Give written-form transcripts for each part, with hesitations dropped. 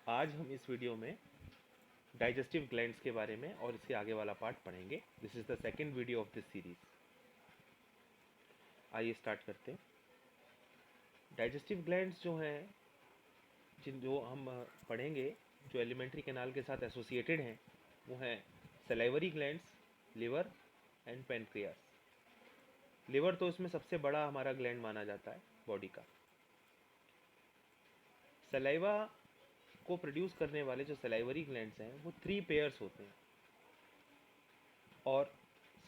आज हम इस वीडियो में डाइजेस्टिव ग्लैंड्स के बारे में और इसके आगे वाला पार्ट पढ़ेंगे। This is the second video of this series. आइए स्टार्ट करते हैं। डाइजेस्टिव ग्लैंड्स जो हैं, जो हम पढ़ेंगे, जो एलिमेंट्री कैनाल के साथ एसोसिएटेड हैं, वो हैं salivary glands, liver and pancreas. Liver तो इसमें सबसे बड़ा हमारा ग्लैंड माना जाता है बॉडी का। सलाइवा को प्रोड्यूस करने वाले जो सलाइवरी ग्लैंड्स हैं वो 3 पेयर्स होते हैं, और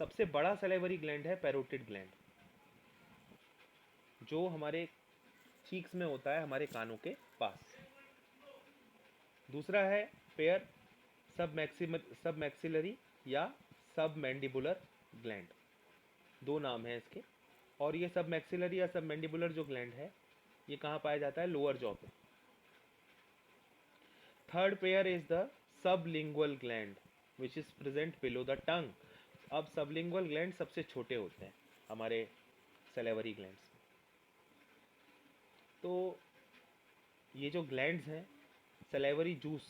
सबसे बड़ा सलाइवरी ग्लैंड है पैरोटिड ग्लैंड, जो हमारे चीक्स में होता है, हमारे कानों के पास। दूसरा है पेयर सब मैक्सिलरी या सब मैंडिबुलर ग्लैंड, दो नाम है इसके। और ये सब मैक्सिलरी या सब मैंडिबुलर जो ग्लैंड है, ये कहाँ पाया जाता है? लोअर जॉ पे। Third pair is the sublingual gland which is present below the tongue. अब सबलिंगुअल ग्लैंड सबसे छोटे होते हैं हमारे सलेवरी ग्लैंड्स। तो ये जो ग्लैंड्स हैं सलेवरी जूस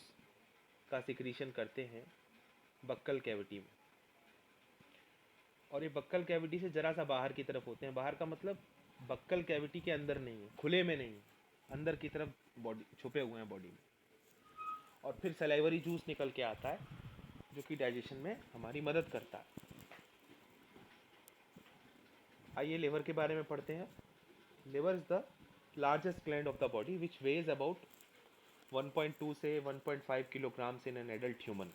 का सिक्रीशन करते हैं बक्कल कैविटी में, और ये बक्कल कैविटी से जरा सा बाहर की तरफ होते हैं। बाहर का मतलब बक्कल कैविटी के अंदर नहीं है, खुले में नहीं है, अंदर की तरफ बॉडी छुपे हुए हैं बॉडी में। और फिर सलाइवरी जूस निकल के आता है जो कि डाइजेशन में हमारी मदद करता है। आइए लिवर के बारे में पढ़ते हैं। Liver is the largest gland of the body which ways about 1.2 से 1.5 kilograms in an adult human.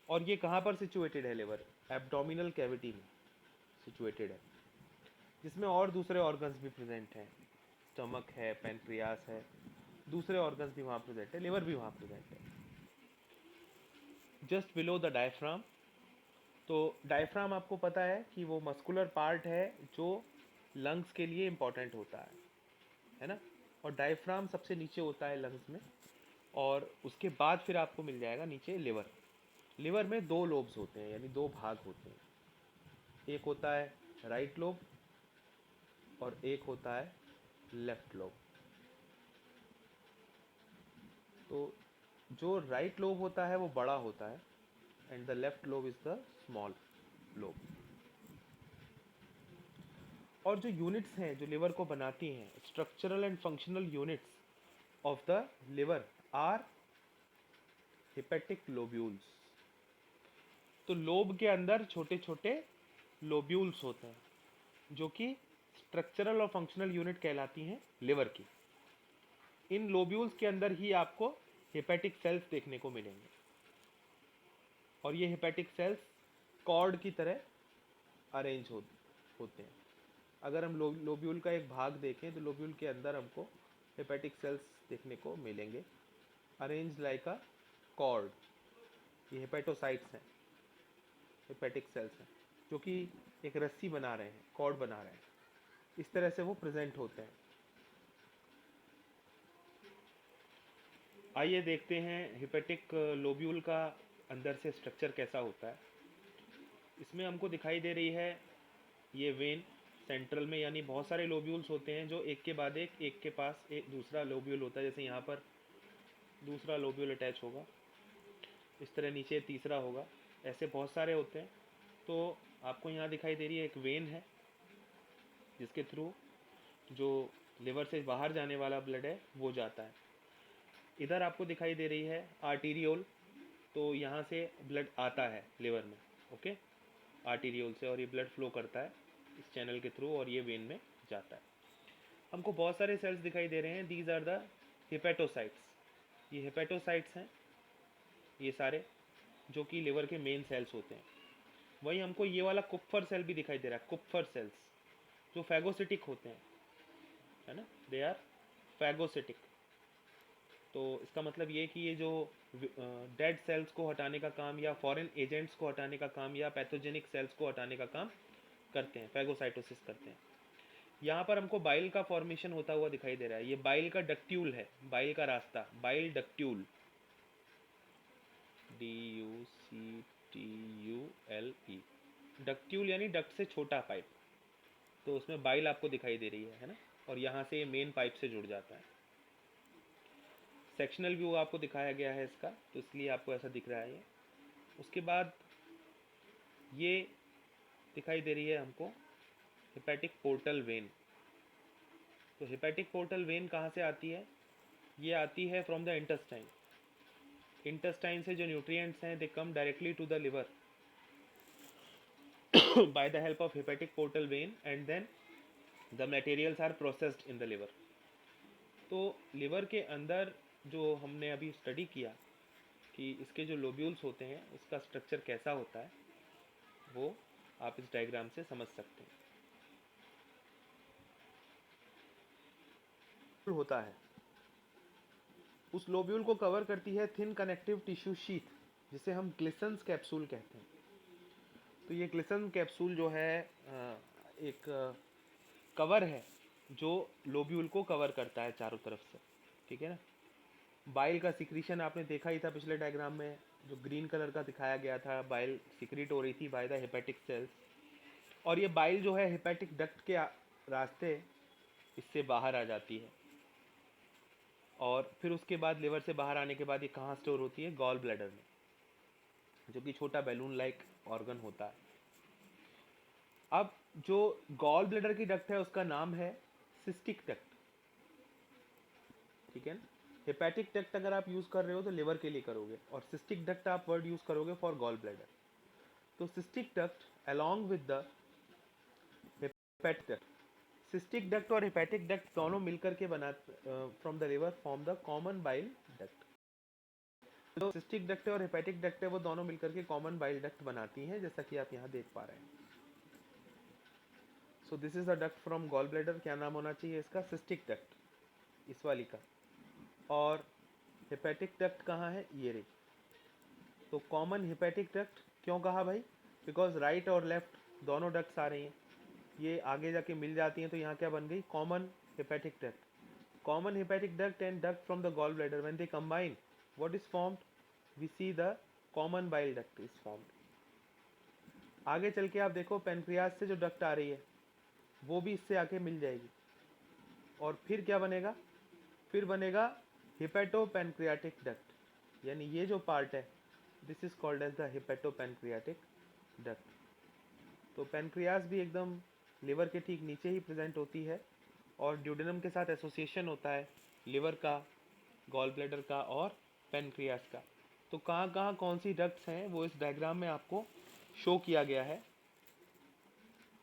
और ये कहाँ पर सिचुएटेड है? लिवर एब्डोमिनल कैविटी में सिचुएटेड है, जिसमें और दूसरे ऑर्गन्स भी प्रेजेंट हैं। स्टमक है, पैनक्रियास है, दूसरे ऑर्गन्स भी वहाँ प्रेजेंट है, लिवर भी वहाँ प्रेजेंट है। Just below the diaphragm. तो डायफ्राम आपको पता है कि वो मस्कुलर पार्ट है जो लंग्स के लिए इम्पॉर्टेंट होता है ना। और डायफ्राम सबसे नीचे होता है लंग्स में, और उसके बाद फिर आपको मिल जाएगा नीचे लिवर। लिवर में 2 लोब्स होते हैं, यानी 2 भाग होते हैं। एक होता है राइट लोब और एक होता है लेफ्ट लोब। तो जो राइट लोब होता है वो बड़ा होता है, and the left lobe is the small lobe. और जो यूनिट्स हैं जो लिवर को बनाती हैं, structural and functional units of the liver are hepatic lobules. तो लोब के अंदर छोटे छोटे लोब्यूल्स होते हैं जो कि स्ट्रक्चरल और फंक्शनल यूनिट कहलाती हैं लिवर की। इन लोब्यूल्स के अंदर ही आपको हेपेटिक सेल्स देखने को मिलेंगे, और ये हेपेटिक सेल्स कॉर्ड की तरह अरेंज होते हैं। अगर हम लोब्यूल का एक भाग देखें तो लोब्यूल के अंदर हमको हेपेटिक सेल्स देखने को मिलेंगे, अरेंज लाइक अ कॉर्ड। ये हेपेटोसाइट्स हैं, हेपेटिक सेल्स हैं, जो कि एक रस्सी बना रहे हैं, कॉर्ड बना रहे हैं। इस तरह से वो प्रेजेंट होते हैं। आइए देखते हैं हेपेटिक लोब्यूल का अंदर से स्ट्रक्चर कैसा होता है। इसमें हमको दिखाई दे रही है ये वेन सेंट्रल में, यानी बहुत सारे लोब्यूल्स होते हैं जो एक के बाद एक के पास एक दूसरा लोब्यूल होता है। जैसे यहाँ पर दूसरा लोब्यूल अटैच होगा, इस तरह नीचे तीसरा होगा, ऐसे बहुत सारे होते हैं। तो आपको यहाँ दिखाई दे रही है एक वेन है जिसके थ्रू जो लिवर से बाहर जाने वाला ब्लड है वो जाता है। इधर आपको दिखाई दे रही है आर्टीरियोल, तो यहाँ से ब्लड आता है लिवर में, ओके, आर्टीरियोल से, और ये ब्लड फ्लो करता है इस चैनल के थ्रू और ये वेन में जाता है। हमको बहुत सारे सेल्स दिखाई दे रहे हैं, दीज आर द हेपेटोसाइट्स। ये हेपेटोसाइट्स हैं ये सारे, जो कि लिवर के मेन सेल्स होते हैं। वहीं हमको ये वाला कुप्फर सेल भी दिखाई दे रहा है, कुप्फर सेल्स, जो फैगोसिटिक होते हैं, है ना, दे आर फैगोसिटिक। तो इसका मतलब ये कि ये जो डेड सेल्स को हटाने का काम, या फॉरेन एजेंट्स को हटाने का काम, या पैथोजेनिक सेल्स को हटाने का काम करते हैं, फैगोसाइटोसिस करते हैं। यहाँ पर हमको बाइल का फॉर्मेशन होता हुआ दिखाई दे रहा है। ये बाइल का डक्ट्यूल है, बाइल का रास्ता, बाइल डक्ट्यूल, DUCTULE। डक्ट्यूल यानी डक्ट से छोटा पाइप, तो उसमें बाइल आपको दिखाई दे रही है ना, और यहाँ से ये मेन पाइप से जुड़ जाता है। सेक्शनल व्यू आपको दिखाया गया है इसका, तो इसलिए आपको ऐसा दिख रहा है ये। उसके बाद ये दिखाई दे रही है हमको हेपेटिक पोर्टल वेन। तो हेपेटिक पोर्टल वेन कहाँ से आती है? ये आती है फ्रॉम द इंटेस्टाइन। इंटेस्टाइन से जो न्यूट्रिएंट्स हैं they come directly to the liver by the help of hepatic portal vein, and then the materials are processed in the liver. तो लिवर के अंदर जो हमने अभी स्टडी किया कि इसके जो लोब्यूल्स होते हैं उसका स्ट्रक्चर कैसा होता है, वो आप इस डायग्राम से समझ सकते हैं। होता है उस लोब्यूल को कवर करती है थिन कनेक्टिव टिश्यू शीथ, जिसे हम ग्लिसन्स कैप्सूल कहते हैं। तो ये ग्लिसन कैप्सूल जो है एक कवर है जो लोब्यूल को कवर करता है चारों तरफ से, ठीक है ना। बाइल का सिक्रीशन आपने देखा ही था पिछले डायग्राम में, जो ग्रीन कलर का दिखाया गया था, बाइल सिक्रीट हो रही थी बाय द हेपेटिक सेल्स, और ये बाइल जो है हेपेटिक डक्ट के रास्ते इससे बाहर आ जाती है, और फिर उसके बाद लिवर से बाहर आने के बाद ये कहाँ स्टोर होती है? गॉल ब्लैडर में, जो कि छोटा बैलून लाइक ऑर्गन होता है। अब जो गॉल ब्लैडर की डक्ट है उसका नाम है सिस्टिक डक्ट, ठीक है ना। हेपेटिक डक्ट अगर आप यूज कर रहे हो तो लिवर के लिए करोगे, और सिस्टिक डक्ट आप वर्ड यूज करोगे फॉर गॉल ब्लैडर। तो cystic duct along with the hepatic duct, cystic duct और हेपेटिक डक्ट दोनों मिलकर के बना from the liver form the common bile duct. जो सिस्टिक डक्ट और हेपेटिक डक्ट है वो दोनों मिलकर के कॉमन बाइल डक्ट बनाती हैं, जैसा कि आप यहाँ देख पा रहे हैं। So this is the duct from gall bladder. क्या नाम होना चाहिए इसका? सिस्टिक डक्ट, इस वाली का। और हेपेटिक डक्ट कहाँ है? ये रही। तो कॉमन हेपेटिक डक्ट क्यों कहा भाई? बिकॉज राइट और लेफ्ट दोनों डक्ट्स आ रही हैं, ये आगे जाके मिल जाती हैं, तो यहाँ क्या बन गई? Common hepatic duct. Common hepatic duct and duct from the gall bladder when they combine, what is formed? We see the common bile duct is formed. आगे चल के आप देखो पेनक्रियास से जो डक्ट आ रही है वो भी इससे आके मिल जाएगी, और फिर क्या बनेगा? फिर बनेगा हेपेटोपेनक्रियाटिक डक्ट, यानी ये जो पार्ट है this is called as the hepatopancreatic duct. तो पेनक्रियास भी एकदम लिवर के ठीक नीचे ही प्रेजेंट होती है, और ड्यूडेनम के साथ एसोसिएशन होता है लिवर का, गॉल ब्लैडर का और पेनक्रियास का। तो कहाँ कहाँ कौन सी डक्ट्स हैं वो इस डायग्राम में आपको शो किया गया है।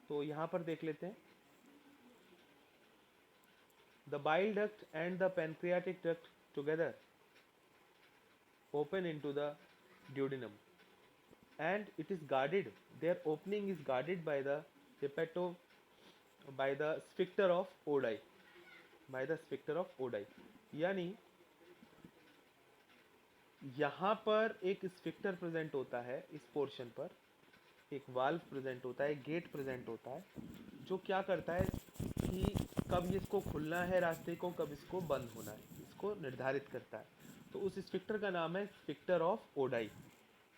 तो यहाँ पर देख लेते हैं। The bile duct and the pancreatic duct together open into the duodenum, and it is guarded. Their opening is guarded by the sphincter of Oddi, by the sphincter of Oddi। यानी यहाँ पर एक स्फिक्टर प्रेजेंट होता है, इस portion पर एक valve present होता है, गेट प्रेजेंट होता है, जो क्या करता है कि कब इसको खुलना है रास्ते को, कब इसको बंद होना है, इसको निर्धारित करता है। तो उस स्फिक्टर का नाम है स्फिक्टर ऑफ ओडाई।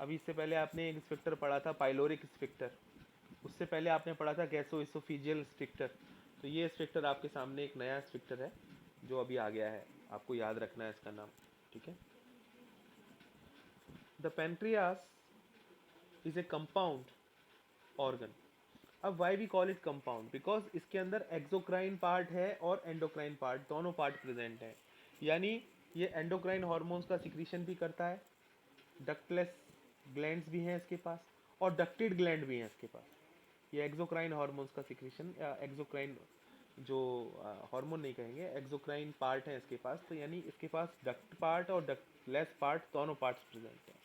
अभी इससे पहले आपने एक स्फिक्टर पढ़ा था पाइलोरिक स्फिक्टर, उससे पहले आपने पढ़ा था गैसोइसोफिजियल स्फिक्टर। तो ये स्फिक्टर आपके सामने एक नया स्फिक्टर है जो अभी आ गया है, आपको याद रखना है इसका नाम, ठीक है। The pancreas is a compound organ. अब why we call it compound? Because इसके अंदर एक्सोक्राइन पार्ट है और एंडोक्राइन पार्ट, दोनों पार्ट प्रेजेंट है। यानी ये एंडोक्राइन हार्मोन्स का सिक्रीशन भी करता है, डक्टलेस ग्लैंड्स भी हैं इसके पास, और डक्टेड ग्लैंड भी हैं इसके पास। ये एक्सोक्राइन हार्मोन्स का सिक्रीशन, या एक्सोक्राइन जो हार्मोन नहीं कहेंगे, एक्सोक्राइन पार्ट है इसके पास। तो यानी इसके पास डक्ट पार्ट और डक्टलेस पार्ट दोनों पार्ट्स प्रेजेंट हैं।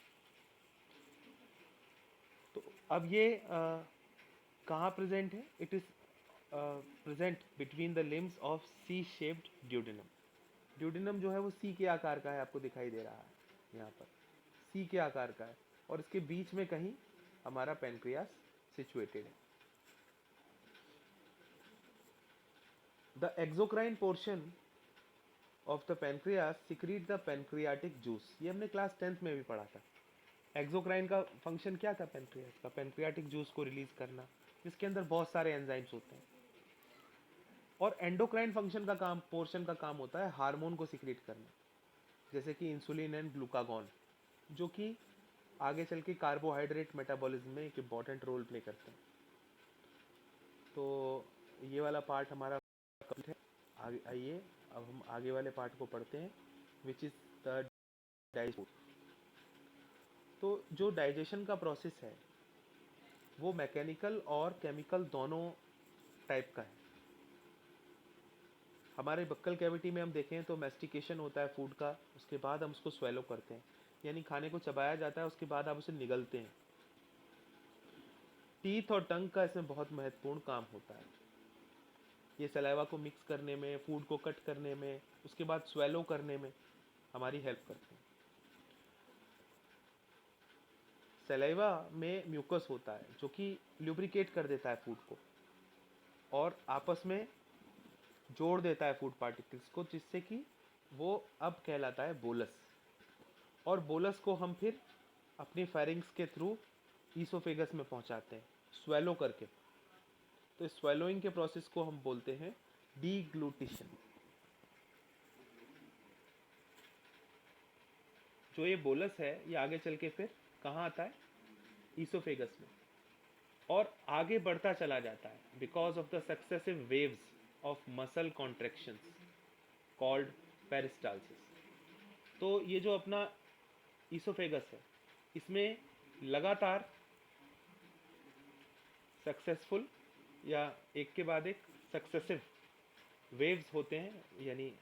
तो अब ये कहाँ प्रेजेंट है? It is present between the limbs of C shaped duodenum. Duodenum जो है वो सी के आकार का है, आपको दिखाई दे रहा है यहाँ पर, सी के आकार का है, और इसके बीच में कहीं हमारा पेनक्रियास सिचुएटेड है। The exocrine portion of the pancreas secrete the pancreatic juice. ये हमने क्लास 10th में भी पढ़ा था। एक्सोक्राइन का फंक्शन क्या था पेनक्रियास का? पेनक्रियाटिक जूस को रिलीज करना, जिसके अंदर बहुत सारे एंजाइम्स होते हैं। और एंडोक्राइन फंक्शन का काम, पोर्शन का काम होता है हार्मोन को सिक्रीट करना। जैसे कि इंसुलिन एंड ग्लूकागॉन, जो कि आगे चल के कार्बोहाइड्रेट मेटाबॉलिज्म में एक इम्पॉर्टेंट रोल प्ले करते हैं। तो ये वाला पार्ट हमारा कंप्लीट है। आगे आइए, अब हम आगे वाले पार्ट को पढ़ते हैं, विच इज़ द डाइजेशन। तो जो डाइजेशन का प्रोसेस है वो मैकेनिकल और केमिकल दोनों टाइप का है। हमारे बक्कल कैविटी में हम देखें तो मैस्टिकेशन होता है फूड का, उसके बाद हम उसको स्वेलो करते हैं, यानी खाने को चबाया जाता है, उसके बाद आप उसे निगलते हैं। टीथ और टंग का इसमें बहुत महत्वपूर्ण काम होता है। ये सलाइवा को मिक्स करने में, फूड को कट करने में, उसके बाद स्वेलो करने में हमारी हेल्प करते हैं। सलाइवा में म्यूकस होता है जो कि ल्यूब्रिकेट कर देता है फूड को और आपस में जोड़ देता है फूड पार्टिकल्स को, जिससे कि वो अब कहलाता है बोलस। और बोलस को हम फिर अपनी फेरिंग्स के थ्रू ईसोफेगस में पहुंचाते हैं स्वेलो करके। तो इस स्वेलोइंग के प्रोसेस को हम बोलते हैं डीग्लूटिशन। जो ये बोलस है ये आगे चल के फिर कहाँ आता है? ईसोफेगस में, और आगे बढ़ता चला जाता है because of the successive waves of muscle contractions called peristalsis. तो ये जो अपना ईसोफेगस है, इसमें लगातार सक्सेसफुल या एक के बाद एक सक्सेसिव वेव्स होते हैं, यानी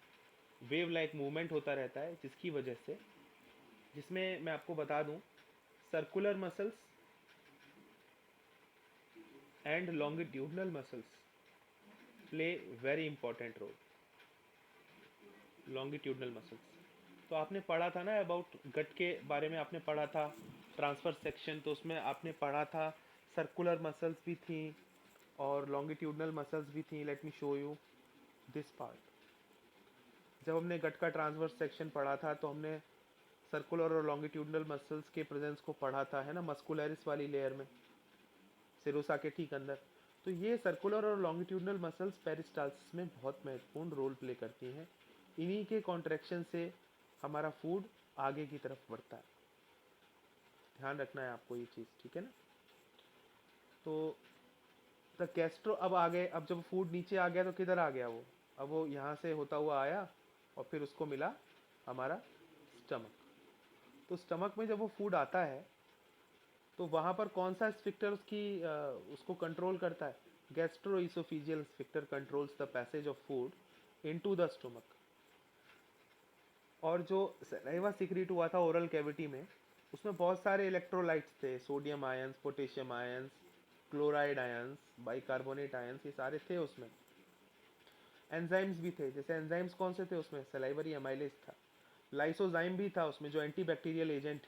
वेव लाइक मूवमेंट होता रहता है, जिसकी वजह से, जिसमें मैं आपको बता दूं, circular muscles and longitudinal muscles play very important role. Longitudinal muscles तो आपने पढ़ा था ना, अबाउट गट के बारे में आपने पढ़ा था, ट्रांसफर सेक्शन, तो उसमें आपने पढ़ा था सर्कुलर मसल्स भी थी और लॉन्गिट्यूडनल मसल्स भी थी। Let me show you this part. जब हमने गट का ट्रांसवर्स सेक्शन पढ़ा था तो हमने सर्कुलर और लॉन्गिट्यूडनल मसल्स के प्रेजेंस को पढ़ा था, है ना, मस्कुलरिस वाली लेयर में, सिरोसा के ठीक अंदर। तो ये सर्कुलर और लॉन्गिट्यूडनल मसल्स पेरिस्टाल्सिस में बहुत महत्वपूर्ण रोल प्ले करती हैं। इन्हीं के कॉन्ट्रैक्शन से हमारा फूड आगे की तरफ बढ़ता है। ध्यान रखना है आपको ये चीज़, ठीक है ना। तो द गैस्ट्रो अब आ गए, अब जब फूड नीचे आ गया तो किधर आ गया वो? अब वो यहाँ से होता हुआ आया और फिर उसको मिला हमारा स्टमक। तो स्टमक में जब वो फूड आता है तो वहाँ पर कौन सा स्फिक्टर उसको कंट्रोल करता है? Gastroesophageal sphincter controls the passage of food into the stomach. और जो सलाइवा सीक्रेट हुआ था ओरल कैविटी में, उसमें बहुत सारे इलेक्ट्रोलाइट्स थे, sodium ions, potassium ions, chloride ions, bicarbonate ions, ये सारे थे उसमें। एंजाइम्स भी थे, जैसे एंजाइम्स कौन से थे उसमें? सलाइवरी एमाइलेज था। लाइसोजाइम भी था उसमें, जो एंटीबैक्टीरियल एजेंट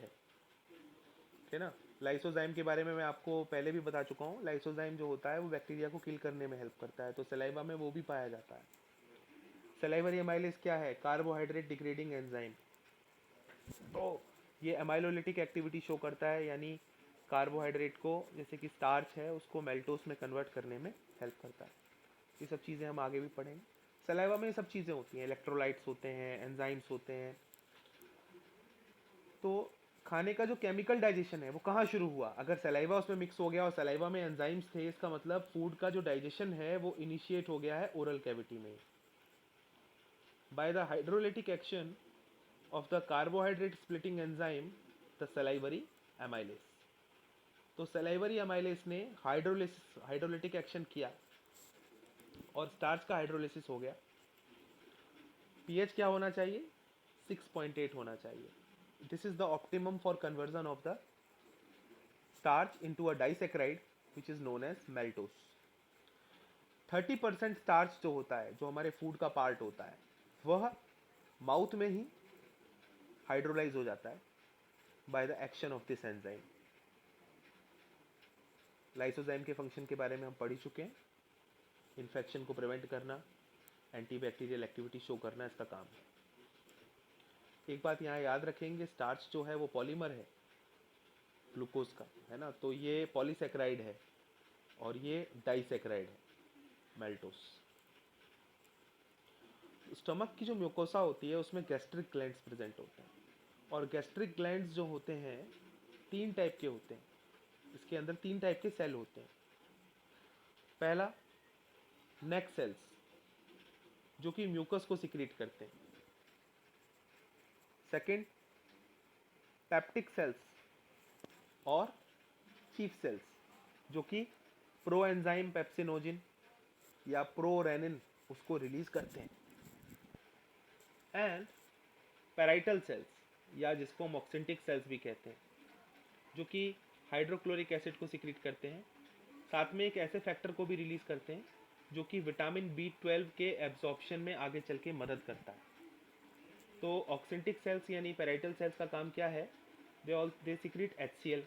है ना। लाइसोजाइम के बारे में मैं आपको पहले भी बता चुका हूँ। लाइसोजाइम जो होता है वो बैक्टीरिया को किल करने में हेल्प करता है, तो सलाइवा में वो भी पाया जाता है। सलाइवरी एमाइलेज क्या है? Carbohydrate degrading enzyme. तो ये एमाइलोलिटिक एक्टिविटी शो करता है, यानी कार्बोहाइड्रेट को, जैसे कि स्टार्च है, उसको मेल्टोस में कन्वर्ट करने में हेल्प करता है। ये सब चीज़ें हम आगे भी पढ़ेंगे। सलाइवा में ये सब चीज़ें होती हैं, इलेक्ट्रोलाइट्स होते हैं, एंजाइम्स होते हैं। तो खाने का जो केमिकल डाइजेशन है वो कहाँ शुरू हुआ? अगर सलाइवा उसमें मिक्स हो गया और सलाइवा में एंजाइम्स थे, इसका मतलब फूड का जो डाइजेशन है वो इनिशिएट हो गया है ओरल कैविटी में, by the hydrolytic action of the carbohydrate splitting enzyme the salivary amylase. तो सलाइवरी एमाइलेज ने हाइड्रोलिटिक एक्शन किया और स्टार्च का हाइड्रोलिसिस हो गया। पीएच क्या होना चाहिए? 6.8 होना चाहिए। This is the optimum for conversion of the starch into a disaccharide which is known as maltose. 30% starch जो होता है, जो हमारे फूड का पार्ट होता है, वह माउथ में ही हाइड्रोलाइज हो जाता है by the action of this enzyme. Lysozyme के फंक्शन के बारे में हम पढ़ ही चुके हैं। इन्फेक्शन को प्रिवेंट करना, एंटीबैक्टीरियल एक्टिविटी शो करना इसका काम है। एक बात यहाँ याद रखेंगे, स्टार्च जो है वो पॉलीमर है ग्लूकोज का, है ना। तो ये पॉलीसेक्राइड है और ये डाइसेक्राइड है, मेल्टोस। स्टमक की जो म्यूकोसा होती है उसमें गैस्ट्रिक ग्लैंड्स प्रेजेंट होते हैं, और गैस्ट्रिक ग्लैंड्स जो होते हैं 3 टाइप के होते हैं। इसके अंदर 3 टाइप के सेल होते हैं। पहला, नेक सेल्स, जो कि म्यूकस को सिक्रीट करते हैं। सेकंड, पेप्टिक सेल्स और चीफ सेल्स, जो कि प्रो एंजाइम पेप्सिनोजिन या प्रो रेनिन उसको रिलीज करते हैं। एंड पैराइटल सेल्स, या जिसको हम ऑक्सेंटिक सेल्स भी कहते हैं, जो कि हाइड्रोक्लोरिक एसिड को सिक्रीट करते हैं। साथ में एक ऐसे फैक्टर को भी रिलीज करते हैं जो कि विटामिन B12 के एब्जॉर्प्शन में आगे चल के मदद करता है। तो ऑक्सेंटिक सेल्स यानी पैराइटल सेल्स का काम क्या है? They secrete HCl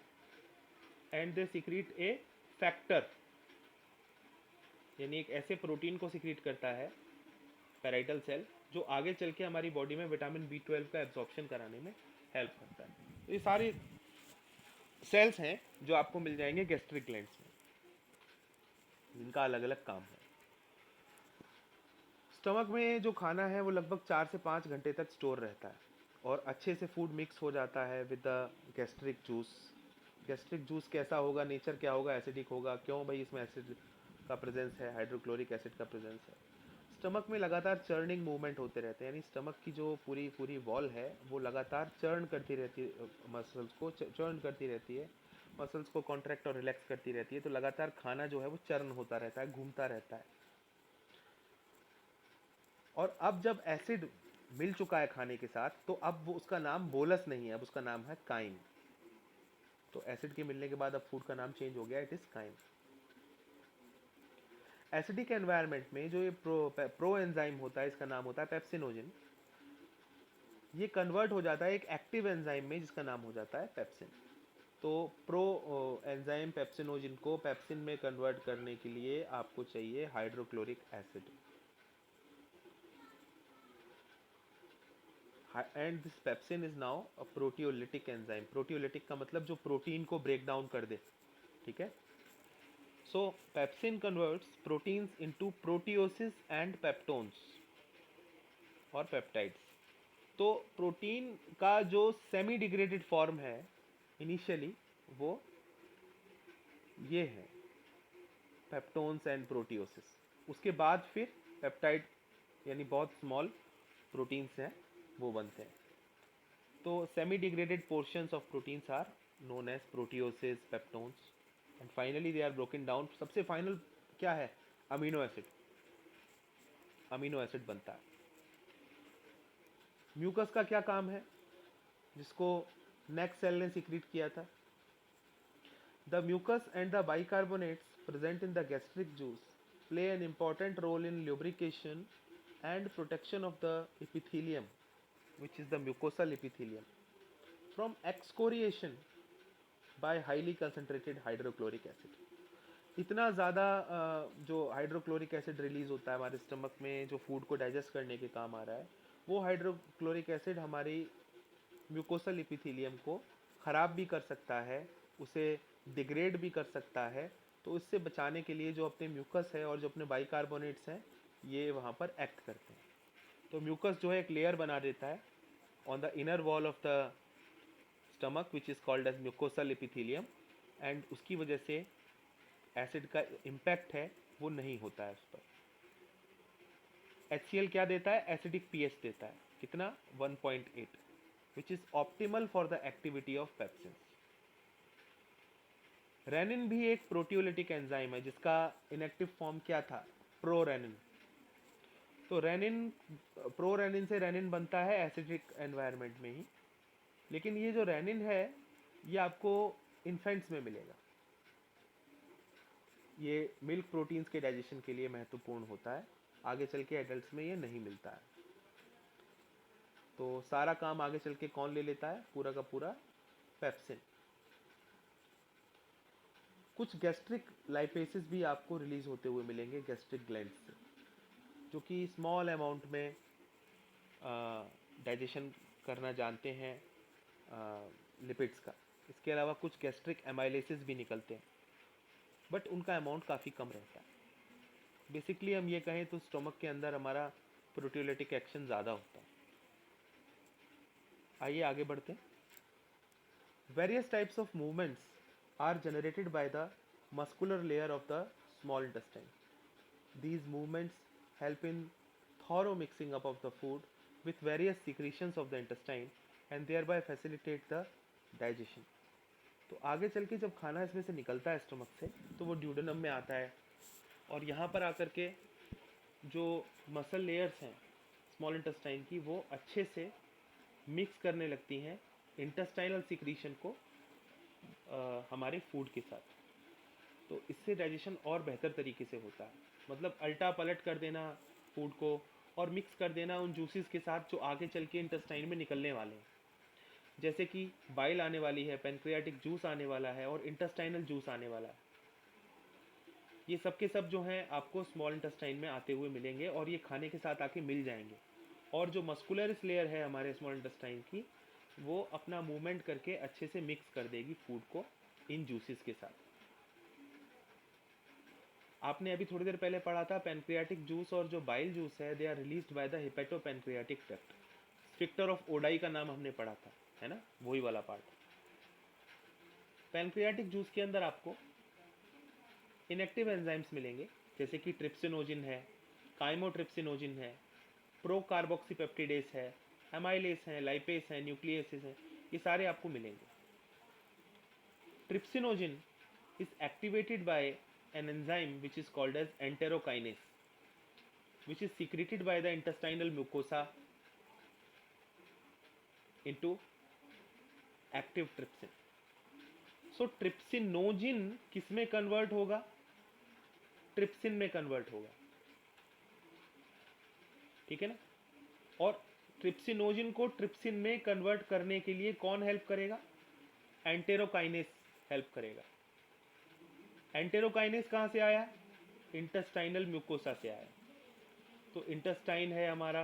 and they secrete A factor, यानी एक ऐसे प्रोटीन को सिक्रीट करता है पैराइटल सेल, जो आगे चल के हमारी बॉडी में विटामिन B12 का एब्जॉर्प्शन कराने में हेल्प करता है। तो ये सारे सेल्स हैं जो आपको मिल जाएंगे गैस्ट्रिक ग्लैंड्स में, जिनका अलग अलग काम है। स्टमक में जो खाना है वो लगभग 4 से 5 घंटे तक स्टोर रहता है और अच्छे से फूड मिक्स हो जाता है with the gastric juice. Gastric juice कैसा होगा, नेचर क्या होगा, एसिडिक होगा। क्यों भाई? इसमें एसिड का प्रेजेंस है, हाइड्रोक्लोरिक एसिड का प्रेजेंस है। स्टमक में लगातार चर्निंग मूवमेंट होते रहते हैं, यानी स्टमक की जो पूरी पूरी वॉल है वो लगातार चर्न करती रहती है, मसल्स को चर्न करती रहती है, मसल्स को कॉन्ट्रैक्ट और रिलैक्स करती रहती है। तो लगातार खाना जो है वो चर्न होता रहता है, घूमता रहता है। और अब जब एसिड मिल चुका है खाने के साथ, तो अब वो उसका नाम बोलस नहीं है, अब उसका नाम है काइम। तो एसिड के मिलने के बाद अब फूड का नाम चेंज हो गया, it is chyme. Acidic environment में जो ये प्रो एंजाइम होता है, इसका नाम होता है पेप्सिनोजिन, ये कन्वर्ट हो जाता है एक एक्टिव एंजाइम में जिसका नाम हो जाता है पेप्सिन। तो प्रो एंजाइम पेप्सिनोजिन को पेप्सिन में कन्वर्ट करने के लिए आपको चाहिए hydrochloric acid, and this pepsin is now a proteolytic enzyme. Proteolytic का मतलब जो प्रोटीन को ब्रेक डाउन कर दे, ठीक है। So pepsin converts proteins into proteoses and peptones और पेप्टाइड्स। तो प्रोटीन का जो सेमी डिग्रेडेड फॉर्म है इनिशियली, वो ये है पेप्टोन्स एंड प्रोटियोसिस। उसके बाद फिर पेप्टाइड यानी बहुत स्मॉल प्रोटीन्स हैं वो बनते हैं। तो semi degraded portions of proteins are known as proteoses, peptones, and finally they are broken down. सबसे फाइनल क्या है? Amino acid. अमीनो एसिड बनता है। म्यूकस का क्या काम है, जिसको नेक सेल ने सिक्रीट किया था? The mucus and the bicarbonates present in the gastric juice play an important role in lubrication and protection of the epithelium, which is the mucosal epithelium, from excoriation by highly concentrated hydrochloric acid. इतना ज़्यादा जो hydrochloric acid release होता है हमारे stomach में, जो food को digest करने के काम आ रहा है, वो हाइड्रोक्लोरिक एसिड हमारी म्यूकोसल इपिथीलियम को ख़राब भी कर सकता है, उसे डिग्रेड भी कर सकता है। तो इससे बचाने के लिए जो अपने म्यूकस है और जो अपने बाइकार्बोनेट्स हैं, ये वहाँ पर एक्ट करते हैं। तो म्यूकस जो है एक लेयर बना देता है on the inner wall of the stomach which is called as mucosal epithelium, and उसकी वजह से एसिड का इम्पैक्ट है वो नहीं होता है उस पर। HCl क्या देता है? एसिडिक pH देता है। कितना? 1.8, which is optimal for the activity of pepsin. Rennin भी एक प्रोटियोलिटिक एंजाइम है, जिसका इनएक्टिव फॉर्म क्या था? प्रोरेनिन। तो रेनिन, प्रोरेनिन से रेनिन बनता है एसिडिक एनवायरनमेंट में ही, लेकिन ये जो रेनिन है ये आपको इन्फेंट्स में मिलेगा। ये मिल्क प्रोटीन्स के डाइजेशन के लिए महत्वपूर्ण होता है, आगे चल के एडल्ट्स में ये नहीं मिलता है। तो सारा काम आगे चल के कौन ले लेता है? पूरा का पूरा पेप्सिन। कुछ गैस्ट्रिक लाइपेसिस भी आपको रिलीज होते हुए मिलेंगे गैस्ट्रिक ग्लैंड से, जो कि स्मॉल अमाउंट में डाइजेशन करना जानते हैं लिपिड्स का। इसके अलावा कुछ गैस्ट्रिक एमाइलेसिस भी निकलते हैं, बट उनका अमाउंट काफ़ी कम रहता है। बेसिकली हम ये कहें तो स्टोमक के अंदर हमारा प्रोटियोलिटिक एक्शन ज़्यादा होता है। आइए आगे बढ़ते हैं। Various types of movements are generated by the muscular layer of the small intestine. These movements help in thorough mixing up of the food with various secretions of the intestine and thereby facilitate the digestion. तो आगे चल के जब खाना इसमें से निकलता है स्टमक से तो वो ड्यूडेनम में आता है और यहाँ पर आकर के जो मसल लेयर्स हैं स्मॉल इंटेस्टाइन की वो अच्छे से मिक्स करने लगती हैं इंटेस्टाइनल सिक्रीशन को हमारे फूड के साथ। तो इससे डाइजेशन और बेहतर तरीके से होता है। मतलब अल्टा पलट कर देना फूड को और मिक्स कर देना उन जूसेस के साथ जो आगे चल के इंटेस्टाइन में निकलने वाले हैं। जैसे कि बाइल आने वाली है, पैनक्रियाटिक जूस आने वाला है और इंटेस्टाइनल जूस आने वाला है। ये सब के सब जो हैं आपको स्मॉल इंटेस्टाइन में आते हुए मिलेंगे और ये खाने के साथ आके मिल जाएंगे। और जो मस्कुलर लेयर है हमारे स्मॉल इंटेस्टाइन की वो अपना मूवमेंट करके अच्छे से मिक्स कर देगी फूड को इन जूसेस के साथ। आपने अभी थोड़ी देर पहले पढ़ा था पैनक्रियाटिक जूस और जो बाइल जूस है they are released by the hepatopancreatic tract. Stricture of Oddi का नाम हमने पढ़ा था, है ना, वही वाला पार्ट। पैनक्रियाटिक जूस के अंदर आपको इनएक्टिव एंजाइम्स मिलेंगे जैसे कि ट्रिप्सिनोजिन है, काइमोट्रिप्सिनोजिन है, प्रोकार्बोक्सीपेप्टिडेस है, एमाइलेस है, लाइपेस है, न्यूक्लियसेस है, ये सारे आपको मिलेंगे। Trypsinogen is activated by an enzyme which is called as enterokinase, which is secreted by the intestinal mucosa into active trypsin. So trypsinogin किस में कन्वर्ट होगा? ट्रिप्सिन में कन्वर्ट होगा, ठीक है ना। और ट्रिप्सिनोजिन को ट्रिप्सिन में कन्वर्ट करने के लिए कौन हेल्प करेगा? एंटेरोकाइनेस हेल्प करेगा। एंटेरोकाइनेस कहाँ से आया? इंटेस्टाइनल म्यूकोसा से आया। तो इंटेस्टाइन है हमारा,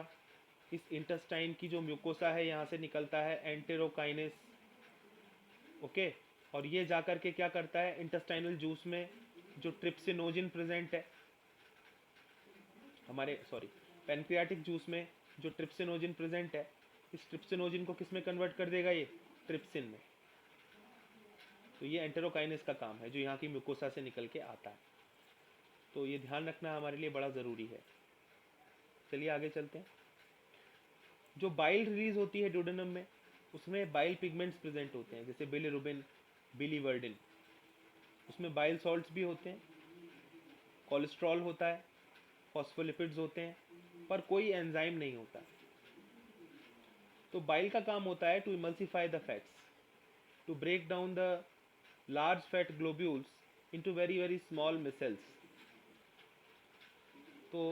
इस इंटेस्टाइन की जो म्यूकोसा है यहाँ से निकलता है एंटेरोकाइनेस, ओके। और ये जाकर के क्या करता है इंटेस्टाइनल जूस में जो ट्रिप्सिनोजिन प्रेजेंट है हमारे पैनक्रियाटिक जूस में जो ट्रिप्सिनोजिन प्रेजेंट है, इस ट्रिप्सिनोजिन को किस में कन्वर्ट कर देगा? ये ट्रिप्सिन में। तो ये एंटेरोकाइनेस का काम है जो यहाँ की म्यूकोसा से निकल के आता है। तो ये ध्यान रखना हमारे लिए बड़ा ज़रूरी है। चलिए आगे चलते हैं। जो बाइल रिलीज होती है ड्यूडेनम में उसमें बाइल पिगमेंट्स प्रेजेंट होते हैं जैसे बिलिरुबिन, बिलीवर्डिन। उसमें बाइल सॉल्ट्स भी होते हैं, कोलेस्ट्रॉल होता है, फॉस्फोलिपिड्स होते हैं, पर कोई एंजाइम नहीं होता। तो बाइल का काम होता है to emulsify the fats, to break down the large fat globules into very small micelles। तो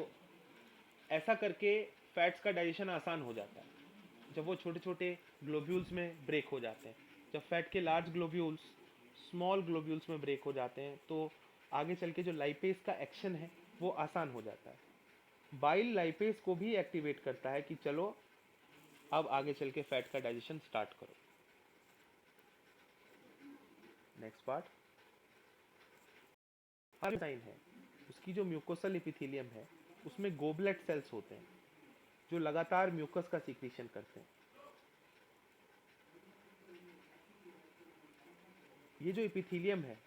ऐसा करके फैट्स का डाइजेशन आसान हो जाता है जब वो छोटे छोटे ग्लोब्यूल्स में ब्रेक हो जाते हैं। जब फैट के लार्ज ग्लोब्यूल्स स्मॉल ग्लोब्यूल्स में ब्रेक हो जाते हैं तो आगे चल के जो लाइपेस का एक्शन है वो आसान हो जाता है। बाइल लाइपेस को भी एक्टिवेट करता है कि चलो अब आगे चल के फैट का डाइजेशन स्टार्ट करो। नेक्स्ट पार्ट इंटेस्टाइन है, उसकी जो म्यूकोसल एपिथेलियम है उसमें गोबलेट सेल्स होते हैं जो लगातार म्यूकस का सीक्रेशन करते हैं। ये जो एपिथेलियम है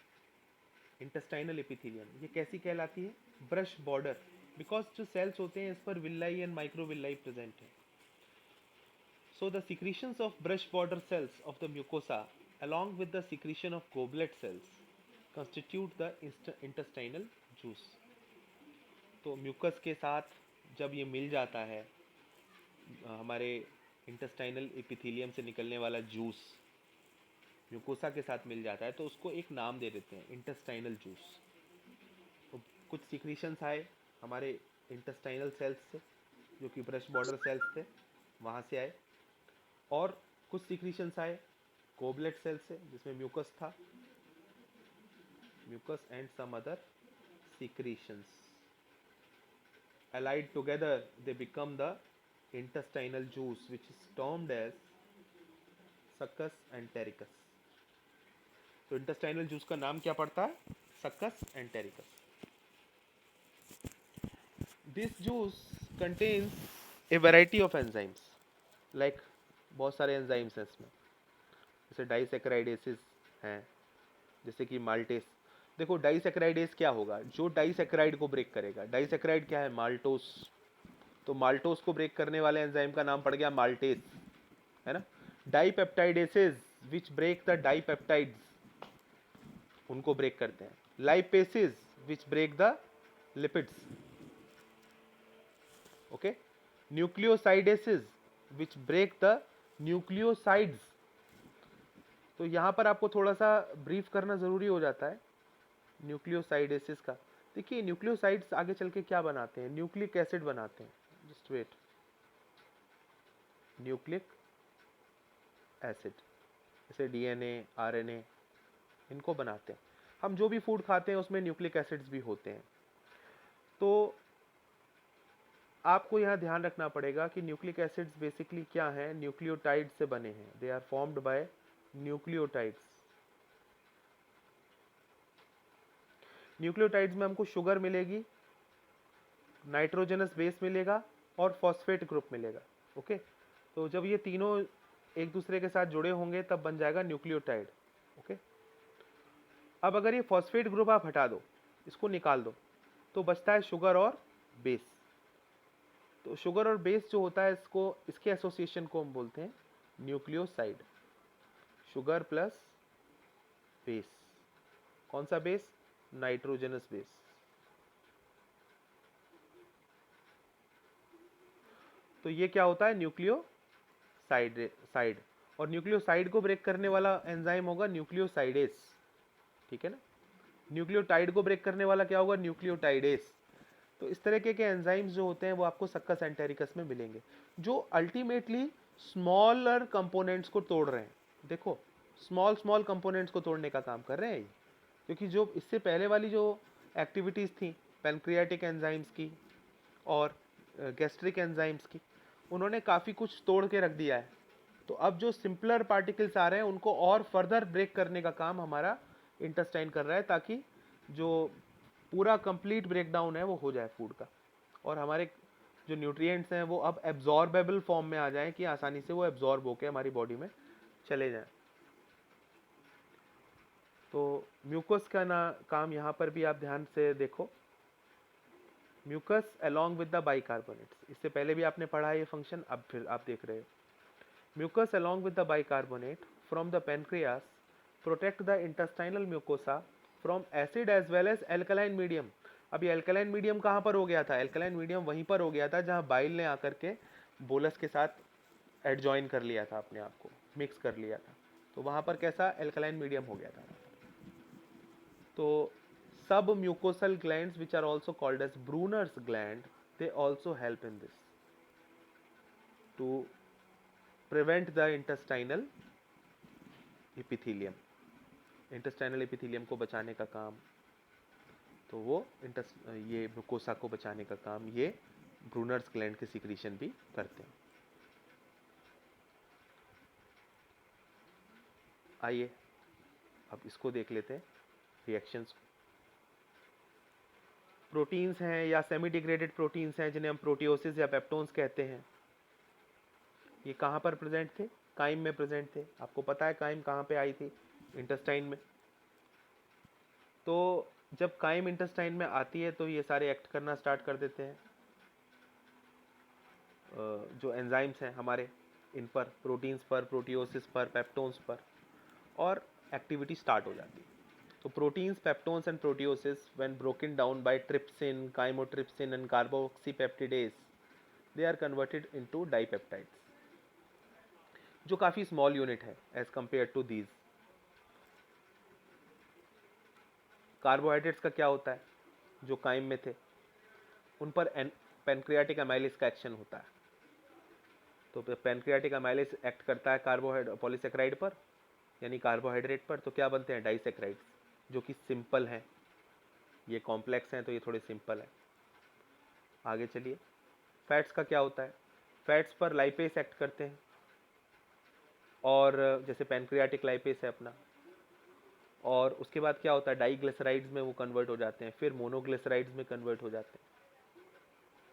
इंटेस्टाइनल एपिथेलियम, ये कैसी कहलाती है? ब्रश बॉर्डर, बिकॉज जो सेल्स होते हैं इस पर विल्लाई एंड माइक्रोविल्लाई प्रेजेंट है। So the secretions of brush border cells of the mucosa along with the secretion of goblet cells constitute the intestinal juice। तो म्यूकस के साथ जब ये मिल जाता है हमारे इंटेस्टाइनल एपिथेलियम से निकलने वाला जूस म्यूकोसा के साथ मिल जाता है तो उसको एक नाम दे देते हैं इंटेस्टाइनल जूस। तो कुछ सिक्रीशंस आए हमारे इंटेस्टाइनल सेल्स से जो कि ब्रश बॉर्डर सेल्स थे वहाँ से आए, और कुछ सिक्रीशंस आए गोबलेट सेल से जिसमें म्यूकस था, mucus and some other secretions allied together they become the intestinal juice which is termed as succus entericus। तो इंटेस्टाइनल जूस का नाम क्या पड़ता है? Succus entericus. This juice contains A variety of enzymes, like बहुत सारे enzymes हैं इसमें, जैसे डाइसैकेराइडेसेस हैं, जैसे कि माल्टेस। देखो डाइसैकेराइडेस क्या होगा, जो डाइसैकेराइड को ब्रेक करेगा। डाइसैकेराइड क्या है, माल्टोस। तो माल्टोस को ब्रेक करने वाले एंजाइम का नाम पड़ गया माल्टेस, है ना। Dipeptidases which break the dipeptides, उनको ब्रेक करते हैं। Lipases which break the lipids, okay. Nucleosidases which break the nucleosides. तो यहां पर आपको थोड़ा सा ब्रीफ करना जरूरी हो जाता है न्यूक्लियोसाइडेसिस का। देखिए न्यूक्लियोसाइड्स आगे चल के क्या बनाते हैं, न्यूक्लिक एसिड बनाते हैं। जस्ट वेट, न्यूक्लिक एसिड, जैसे डीएनए, आरएनए, इनको बनाते हैं। हम जो भी फूड खाते हैं उसमें न्यूक्लिक एसिड्स भी होते हैं। तो आपको यहाँ ध्यान रखना पड़ेगा कि न्यूक्लिक एसिड्स बेसिकली क्या हैं, न्यूक्लियोटाइड से बने हैं। They are formed by nucleotides. Nucleotides में हमको शुगर मिलेगी, नाइट्रोजनस बेस मिलेगा और फॉस्फेट ग्रुप मिलेगा, ओके। तो जब ये तीनों एक दूसरे के साथ जुड़े होंगे तब बन जाएगा न्यूक्लियोटाइड, ओके। अब अगर ये फॉस्फेट ग्रुप आप हटा दो, इसको निकाल दो, तो बचता है शुगर और बेस। तो शुगर और बेस जो होता है, इसको, इसके एसोसिएशन को हम बोलते हैं न्यूक्लियोसाइड। शुगर प्लस बेस, कौन सा बेस, नाइट्रोजनस बेस। तो ये क्या होता है, न्यूक्लियोसाइड। और न्यूक्लियोसाइड को ब्रेक करने वाला एंजाइम होगा न्यूक्लियोसाइडेस, ठीक है ना। न्यूक्लियोटाइड को ब्रेक करने वाला क्या होगा, न्यूक्लियोटाइडेस। तो इस तरह के एंजाइम्स जो होते हैं वो आपको सक्कस एंटेरिकस में मिलेंगे, जो अल्टीमेटली स्मॉलर कंपोनेंट्स को तोड़ रहे हैं। देखो स्मॉल स्मॉल कंपोनेंट्स को तोड़ने का काम कर रहे हैं ये। क्योंकि जो इससे पहले वाली जो एक्टिविटीज़ थी पैनक्रियाटिक एंजाइम्स की और गैस्ट्रिक एंजाइम्स की, उन्होंने काफ़ी कुछ तोड़ के रख दिया है। तो अब जो सिंपलर पार्टिकल्स आ रहे हैं उनको और फर्दर ब्रेक करने का काम हमारा इंटेस्टाइन कर रहा है, ताकि जो पूरा कंप्लीट ब्रेकडाउन है वो हो जाए फूड का, और हमारे जो न्यूट्रिएंट्स हैं वो अब एब्जॉर्बेबल फॉर्म में आ जाएं, कि आसानी से वो एब्जॉर्ब होकर हमारी बॉडी में चले जाएं। तो म्यूकस का ना काम यहाँ पर भी आप ध्यान से देखो, mucus along with the bicarbonates. इससे पहले भी आपने पढ़ा है ये फंक्शन, अब फिर आप देख रहे हो। Mucus along with the bicarbonate from the pancreas protect the intestinal mucosa from acid as well as alkaline medium. अब ये एल्कलाइन मीडियम कहाँ पर हो गया था, एल्कलाइन मीडियम वहीं पर हो गया था जहाँ बाइल ने आकर के बोलस के साथ एडजॉइन कर लिया था, अपने आप को मिक्स कर लिया था। तो वहाँ पर कैसा एल्कलाइन मीडियम हो गया था। तो सब mucosal glands which are also called as Brunner's gland, they also help in this to prevent the intestinal epithelium, intestinal epithelium को बचाने का काम, तो वो ये म्यूकोसा को बचाने का काम ये ब्रूनर्स ग्लैंड के सिक्रीशन भी करते हैं। आइए अब इसको देख लेते हैं, रिएक्शंस। प्रोटीन्स हैं या सेमी डिग्रेडेड प्रोटीन्स हैं जिन्हें हम प्रोटियोसिस या पेप्टोन्स कहते हैं, ये कहाँ पर प्रेजेंट थे, काइम में प्रेजेंट थे। आपको पता है काइम कहाँ पे आई थी, इंटेस्टाइन में। तो जब काइम इंटेस्टाइन में आती है तो ये सारे एक्ट करना स्टार्ट कर देते हैं, जो एंजाइम्स हैं हमारे, इन पर, प्रोटीन्स पर, प्रोटियोसिस पर, पेप्टोन्स पर, और एक्टिविटी स्टार्ट हो जाती है। तो proteins, peptones and proteoses when broken down by trypsin, chymotrypsin and carboxypeptidase, they are converted into dipeptides, जो काफ़ी स्मॉल यूनिट है as compared to these. Carbohydrates का क्या होता है, जो काइम में थे उन पर पैनक्रियाटिक अमाइलेज का एक्शन होता है। तो पैनक्रियाटिक अमाइलेज एक्ट करता है पॉलीसेक्राइड पर, यानी कार्बोहाइड्रेट पर, तो क्या बनते हैं, डाइसेक्राइड्स, जो कि सिंपल हैं। ये कॉम्प्लेक्स हैं तो ये थोड़े सिंपल हैं। आगे चलिए, फैट्स का क्या होता है, फैट्स पर लाइपेस एक्ट करते हैं, और जैसे पैनक्रियाटिक लाइपेस है अपना, और उसके बाद क्या होता है, डाईग्लिसराइड्स में वो कन्वर्ट हो जाते हैं, फिर मोनोग्लिसराइड्स में कन्वर्ट हो जाते हैं,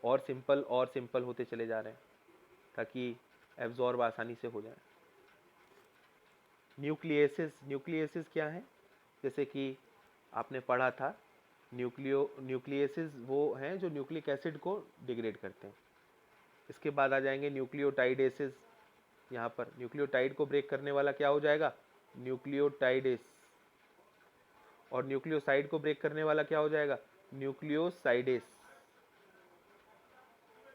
और सिंपल होते चले जा रहे हैं ताकि एब्जॉर्ब आसानी से हो जाए। न्यूक्लियसिस क्या है? जैसे कि आपने पढ़ा था, न्यूक्लियसिस वो हैं जो न्यूक्लिक एसिड को डिग्रेड करते हैं। इसके बाद आ जाएंगे न्यूक्लियोटाइडेसिस। यहाँ पर न्यूक्लियोटाइड को ब्रेक करने वाला क्या हो जाएगा? न्यूक्लियोटाइडेस। और न्यूक्लियोसाइड को ब्रेक करने वाला क्या हो जाएगा? न्यूक्लियोसाइडेस।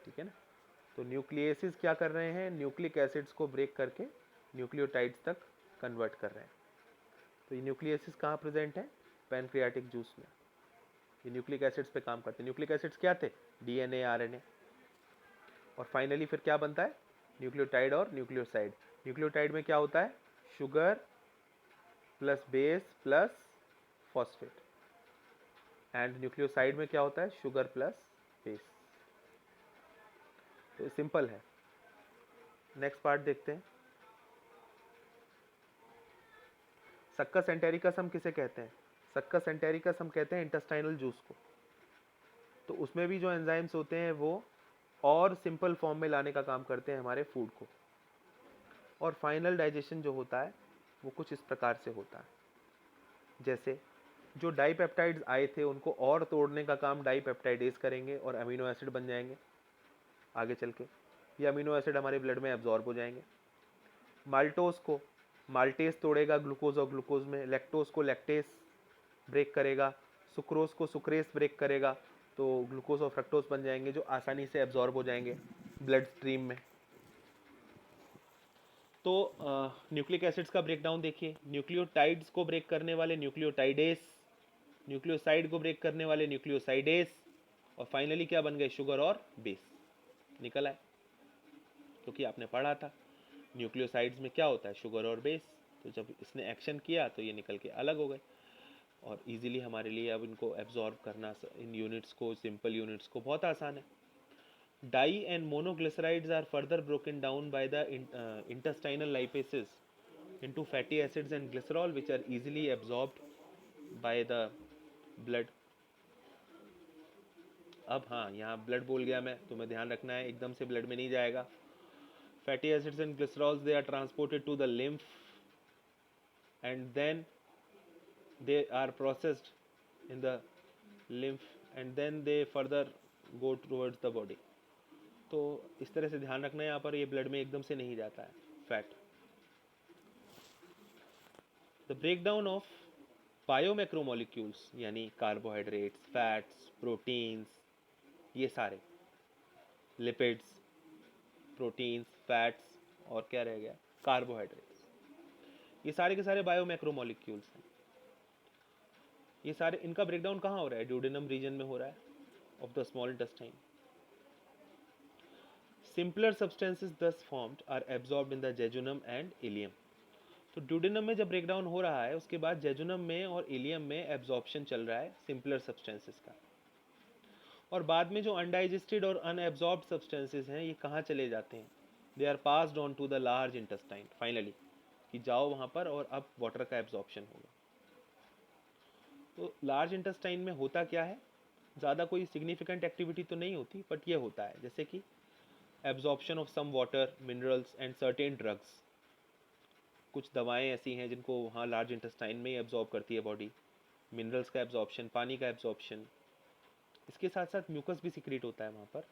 ठीक है ना? तो न्यूक्लियसिस क्या कर रहे हैं? न्यूक्लिक एसिड्स को ब्रेक करके न्यूक्लियोटाइड्स तक कन्वर्ट कर रहे हैं। तो ये न्यूक्लियसिस कहाँ प्रेजेंट है? पैनक्रियाटिक जूस में। ये न्यूक्लिक एसिड्स पे काम करते हैं। न्यूक्लिक एसिड्स क्या थे? DNA, RNA. और फाइनली फिर क्या बनता है? न्यूक्लियोटाइड और न्यूक्लियोसाइड। न्यूक्लियोटाइड में क्या होता है? Sugar plus base plus phosphate. And nucleoside में क्या होता है? Sugar plus base. तो सिंपल है। नेक्स्ट पार्ट देखते हैं। सक्कस एंटेरिकस हम किसे कहते हैं? सक्कस एंटेरिकस हम कहते हैं इंटेस्टाइनल जूस को। तो उसमें भी जो एंजाइम्स होते हैं वो और सिंपल फॉर्म में लाने का काम करते हैं हमारे फूड को। और फाइनल डाइजेशन जो होता है वो कुछ इस प्रकार से होता है। जैसे जो डाइपेप्टाइड्स आए थे उनको और तोड़ने का काम डाइपेप्टाइडेज करेंगे और अमीनो एसिड बन जाएंगे आगे चल के। ये अमीनो एसिड हमारे ब्लड में एब्जॉर्ब हो जाएंगे। माल्टोज को माल्टेज तोड़ेगा ग्लूकोज और ग्लूकोज में, लैक्टोज को लैक्टेज ब्रेक करेगा, सुक्रोज को सुक्रेस ब्रेक करेगा, तो ग्लूकोज और फ्रक्टोज बन जाएंगे जो आसानी से एब्जॉर्ब हो जाएंगे ब्लड स्ट्रीम में। तो न्यूक्लिक एसिड्स का ब्रेकडाउन देखिए। न्यूक्लियोटाइड्स को ब्रेक करने वाले न्यूक्लियोटाइडेस, न्यूक्लियोसाइड को ब्रेक करने वाले न्यूक्लियोसाइडेस, और फाइनली क्या बन गए? शुगर और बेस निकल आए। क्योंकि आपने पढ़ा था न्यूक्लियोसाइड्स में क्या होता है? शुगर और बेस। तो जब इसने एक्शन किया तो ये निकल के अलग हो गए और इजीली हमारे लिए अब इनको एब्जॉर्ब करना, इन यूनिट्स को, सिंपल यूनिट्स को, बहुत आसान है। Di and monoglycerides are further broken down by the intestinal lipases into fatty acids and glycerol which are easily absorbed by the blood। अब हाँ, यहाँ ब्लड बोल गया मैं, तुम्हें ध्यान रखना है, एकदम से ब्लड में नहीं जाएगा। Fatty acids and glycerols they are transported to the lymph and then they are processed in the lymph and then they further go towards the body। तो इस तरह से ध्यान रखना है, यहाँ पर ये ब्लड में एकदम से नहीं जाता है फैट। द ब्रेकडाउन ऑफ बायोमैक्रोमोलिक्यूल्स यानी कार्बोहाइड्रेट्स, फैट्स, प्रोटीन्स, ये सारे लिपिड्स, प्रोटीन्स, फैट्स और क्या रह गया? कार्बोहाइड्रेट्स। ये सारे के सारे बायोमैक्रोमोलिक्यूल्स हैं। ये सारे, इनका ब्रेकडाउन कहाँ हो रहा है? ड्यूडेनम रीजन में हो रहा है of the small intestine. Simpler substances thus formed are absorbed in the jejunum and ileum। तो ड्यूडेनम में जब ब्रेकडाउन हो रहा है उसके बाद जेजुनम में और इलियम में एब्जॉर्प्शन चल रहा है सिंपलर सब्सटेंसेस का। और बाद में जो अनडाइजेस्टेड और अनएब्जॉर्ब्ड सब्सटेंसेस हैं ये कहाँ चले जाते हैं? They are passed on to the large intestine finally, कि जाओ वहाँ पर और अब वाटर का एब्जॉर्प्शन होगा। तो लार्ज इंटेस्टाइन में होता क्या है? ज़्यादा कोई सिग्निफिकेंट एक्टिविटी तो नहीं होती, बट ये होता है जैसे कि absorption of some water, minerals and certain drugs. कुछ दवाएं ऐसी हैं जिनको वहाँ लार्ज इंटेस्टाइन में ही एब्जॉर्ब करती है बॉडी। मिनरल्स का एब्जॉर्प्शन, पानी का एब्जॉर्प्शन। इसके साथ साथ म्यूकस भी सिक्रीट होता है वहाँ पर,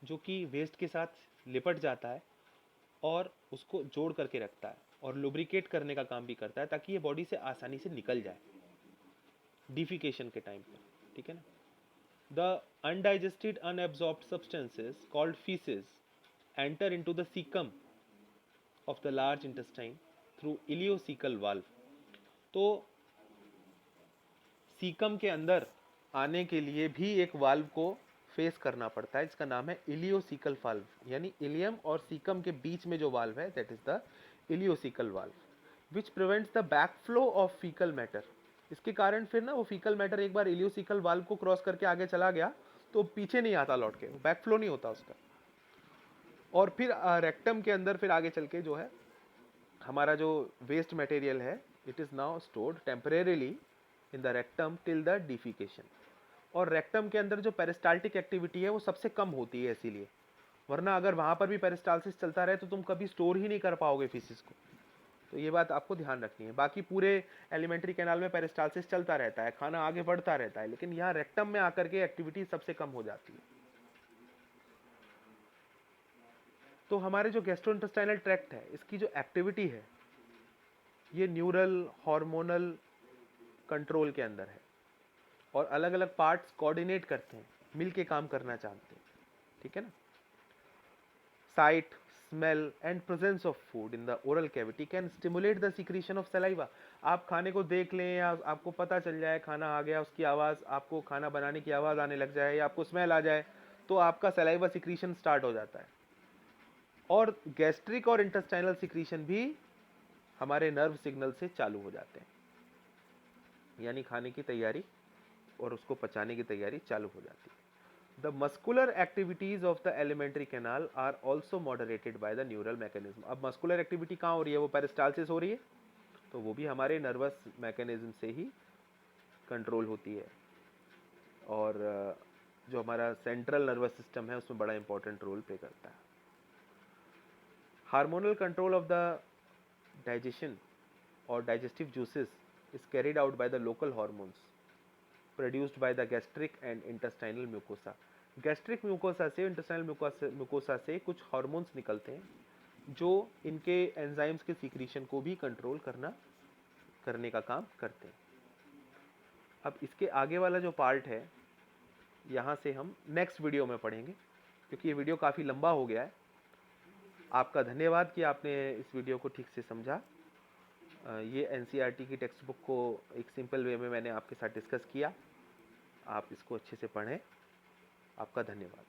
जो कि वेस्ट के साथ लिपट जाता है और उसको जोड़ करके रखता है और लुब्रिकेट करने का काम भी करता है ताकि ये बॉडी से आसानी से निकल जाए डिफिकेशन के टाइम पर। ठीक है ना? The undigested unabsorbed substances called faeces enter into the caecum of the large intestine through ileocaecal valve. तो सीकम के अंदर आने के लिए भी एक वाल्व को फेस करना पड़ता है, इसका नाम है इलियोसिकल वाल्व। यानी इलियम और सीकम के बीच में जो वाल्व है that is the ileocaecal valve, which prevents the backflow of faecal matter. इसके कारण फिर ना वो फीकल मैटर एक बार इलियोसिकल वाल्व को क्रॉस करके आगे चला गया तो पीछे नहीं आता लौट के, बैकफ्लो नहीं होता उसका। और फिर रेक्टम के अंदर फिर आगे चल के जो है हमारा जो वेस्ट मटेरियल है, it is now stored temporarily in the rectum till the defecation. और रेक्टम के अंदर जो पेरिस्टाल्टिक एक्टिविटी है वो सबसे कम होती है इसीलिए, वरना अगर वहाँ पर भी पेरिस्टालसिस चलता रहे तो तुम कभी स्टोर ही नहीं कर पाओगे फीसिस को। तो ये बात आपको ध्यान रखनी है। बाकी पूरे एलिमेंट्री कैनाल में पेरिस्टालसिस चलता रहता है, खाना आगे बढ़ता रहता है, लेकिन यहाँ रेक्टम में आकर के एक्टिविटी सबसे कम हो जाती है। तो हमारे जो गैस्ट्रोइंटेस्टाइनल ट्रैक्ट है, इसकी जो एक्टिविटी है ये न्यूरल हार्मोनल कंट्रोल के अंदर है, और अलग अलग पार्ट्स कोऑर्डिनेट करते हैं, मिल के काम करना चाहते हैं, ठीक है ना। Site, smell and presence of food in the oral cavity can stimulate the secretion of saliva. आप खाने को देख लें या आपको पता चल जाए खाना आ गया, उसकी आवाज़, आपको खाना बनाने की आवाज़ आने लग जाए या आपको स्मेल आ जाए, तो आपका सलाइवा सिक्रीशन स्टार्ट हो जाता है। और गैस्ट्रिक और इंटेस्टाइनल सिक्रीशन भी हमारे नर्व सिग्नल से चालू हो जाते हैं, यानी खाने की तैयारी और उसको पचाने की तैयारी चालू हो जाती है। The muscular activities of the alimentary canal are also moderated by the neural mechanism। अब muscular activity कहाँ हो रही है? वो पेरिस्टालसिस हो रही है, तो वो भी हमारे नर्वस मैकेनिज्म से ही कंट्रोल होती है। और जो हमारा सेंट्रल नर्वस सिस्टम है उसमें बड़ा इंपॉर्टेंट रोल प्ले करता है। Hormonal control of the digestion और digestive juices is carried out by the local hormones produced by the gastric and intestinal mucosa। Gastric mucosa से, इंटेस्टाइनल म्यूकोसा से कुछ hormones निकलते हैं जो इनके एंजाइम्स के सीक्रेशन को भी कंट्रोल करने का काम करते हैं। अब इसके आगे वाला जो पार्ट है यहाँ से हम नेक्स्ट वीडियो में पढ़ेंगे, क्योंकि ये वीडियो काफ़ी लंबा हो गया है। आपका धन्यवाद कि आपने इस वीडियो को ठीक से समझा। ये एनसीईआरटी की टेक्स्ट बुक को एक सिंपल वे में मैंने आपके साथ डिस्कस किया। आप इसको अच्छे से पढ़ें। आपका धन्यवाद।